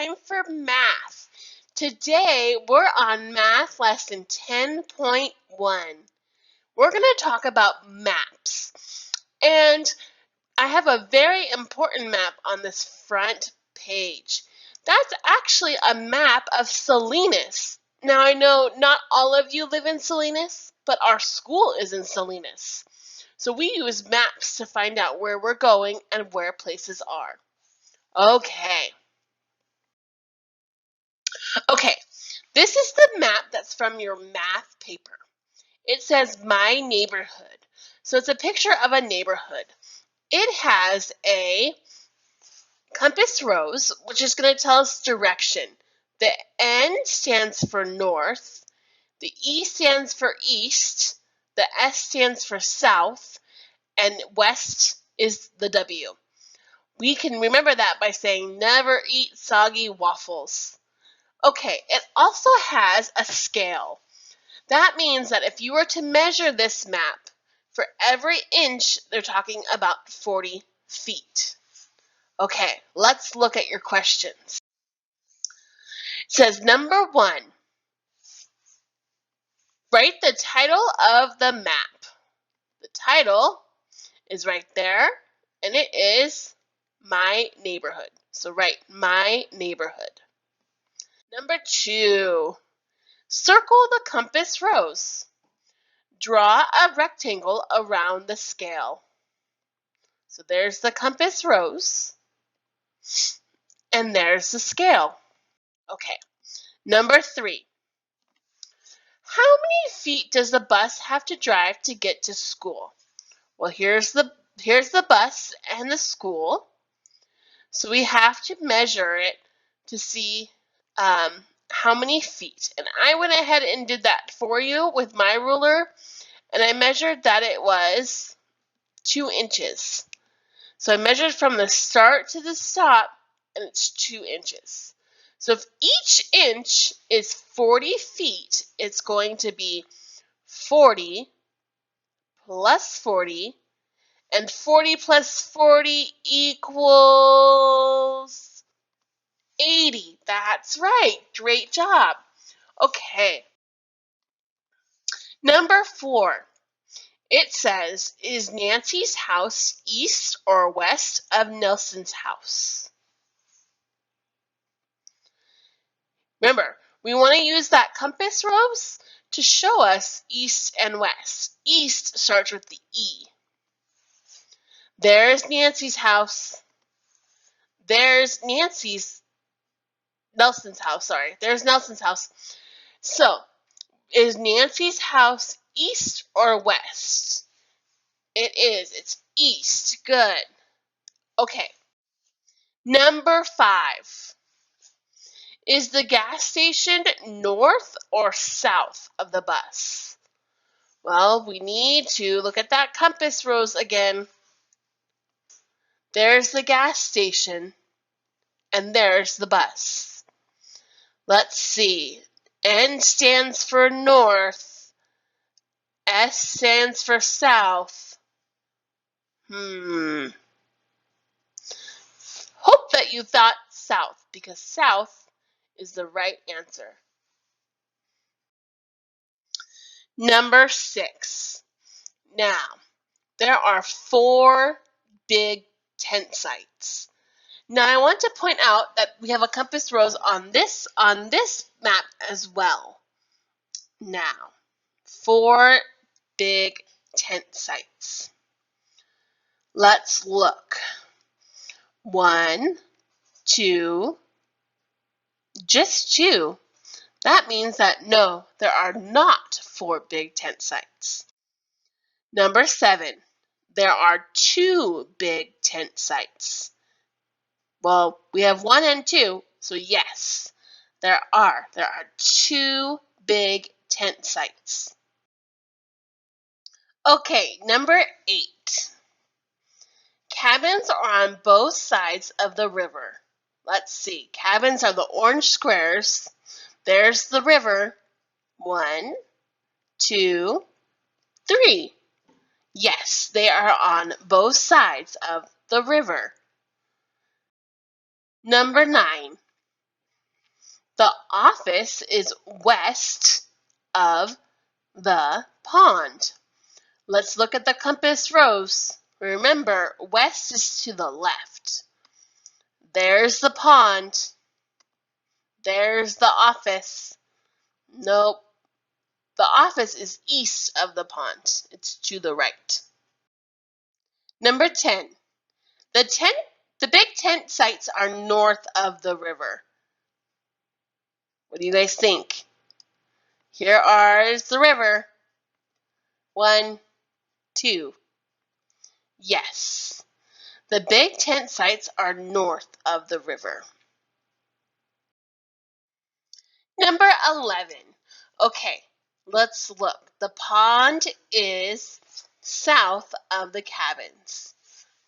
time for math. Today, we're on math lesson 10.1. We're going to talk about maps. And I have a very important map on this front page. That's actually a map of Salinas. Now, I know not all of you live in Salinas, but our school is in Salinas. So we use maps to find out where we're going and where places are. Okay, this is the map that's from your math paper. It says my neighborhood. So it's a picture of a neighborhood. It has a compass rose, which is going to tell us direction. The N stands for north, the E stands for east, the S stands for south, and west is the W. We can remember that by saying never eat soggy waffles. Okay, it also has a scale. That means that if you were to measure this map, for every inch, they're talking about 40 feet. Okay, let's look at your questions. It says, number 1, write the title of the map. The title is right there, and it is my neighborhood. So write my neighborhood. Number 2, circle the compass rose. Draw a rectangle around the scale. So there's the compass rose, and there's the scale. Okay, number 3. How many feet does the bus have to drive to get to school? Well, here's the bus and the school. So we have to measure it to see how many feet. And I went ahead and did that for you with my ruler, and I measured that it was 2 inches. So I measured from the start to the stop, and it's 2 inches. So if each inch is 40 feet, it's going to be 40 plus 40, and 40 plus 40 equals 80. That's right. Great job. Okay. Number 4. It says, is Nancy's house east or west of Nelson's house? Remember, we want to use that compass rose to show us east and west. East starts with the E. There's Nancy's house. There's Nelson's house, sorry. There's Nelson's house. So, is Nancy's house east or west? It is. It's east. Good. Okay. Number 5. Is the gas station north or south of the bus? Well, we need to look at that compass rose again. There's the gas station, and there's the bus. Let's see. N stands for north. S stands for south. Hope that you thought south, because south is the right answer. Number 6. Now, there are 4 big tent sites. Now, I want to point out that we have a compass rose on this map as well. Now, 4 big tent sites. Let's look. 1, 2, just 2. That means that no, there are not 4 big tent sites. Number 7, there are 2 big tent sites. Well, we have 1 and 2, so yes, there are 2 big tent sites. Okay, number 8. Cabins are on both sides of the river. Let's see. Cabins are the orange squares. There's the river. 1, 2, 3. Yes, they are on both sides of the river. Number 9. The office is west of the pond. Let's look at the compass rose. Remember, west is to the left. There's the pond. There's the office. Nope. The office is east of the pond. It's to the right. Number 10. The big tent sites are north of the river. What do you guys think? Here is the river. 1, 2. Yes. The big tent sites are north of the river. Number 11. Okay, let's look. The pond is south of the cabins.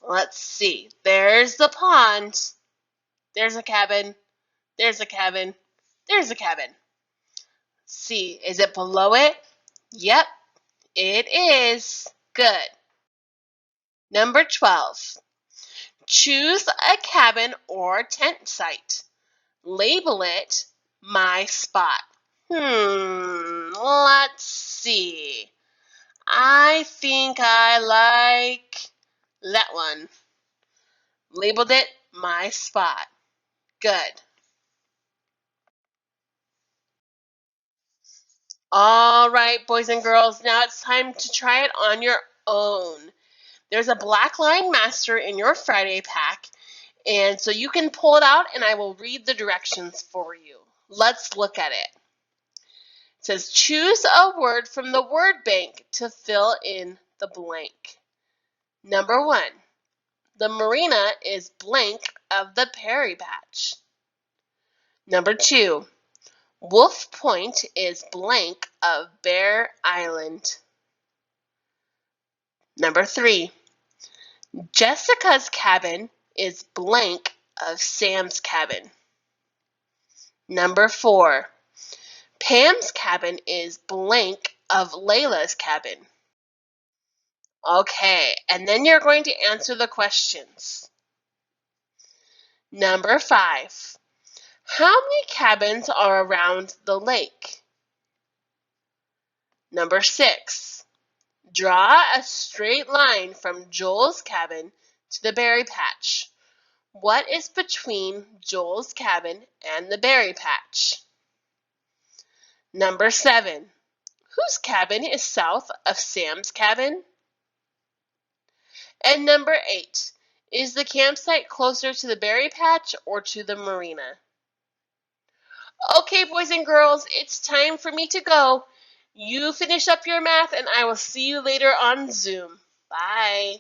Let's see. There's the pond. There's a cabin. There's a cabin. There's a cabin. Let's see. Is it below it? Yep, it is. Good. Number 12. Choose a cabin or tent site. Label it my spot. Let's see. I think I like that one. Labeled it my spot. Good. All right, boys and girls, now it's time to try it on your own. There's a black line master in your Friday pack, and so you can pull it out and I will read the directions for you. Let's look at it. It says, choose a word from the word bank to fill in the blank. Number 1, the marina is blank of the Perry Patch. Number 2, Wolf Point is blank of Bear Island. Number 3, Jessica's cabin is blank of Sam's cabin. Number 4, Pam's cabin is blank of Layla's cabin. Okay, and then you're going to answer the questions. Number 5, how many cabins are around the lake? Number 6, draw a straight line from Joel's cabin to the berry patch. What is between Joel's cabin and the berry patch? Number 7, whose cabin is south of Sam's cabin? And number 8, is the campsite closer to the berry patch or to the marina? Okay, boys and girls, it's time for me to go. You finish up your math and I will see you later on Zoom. Bye.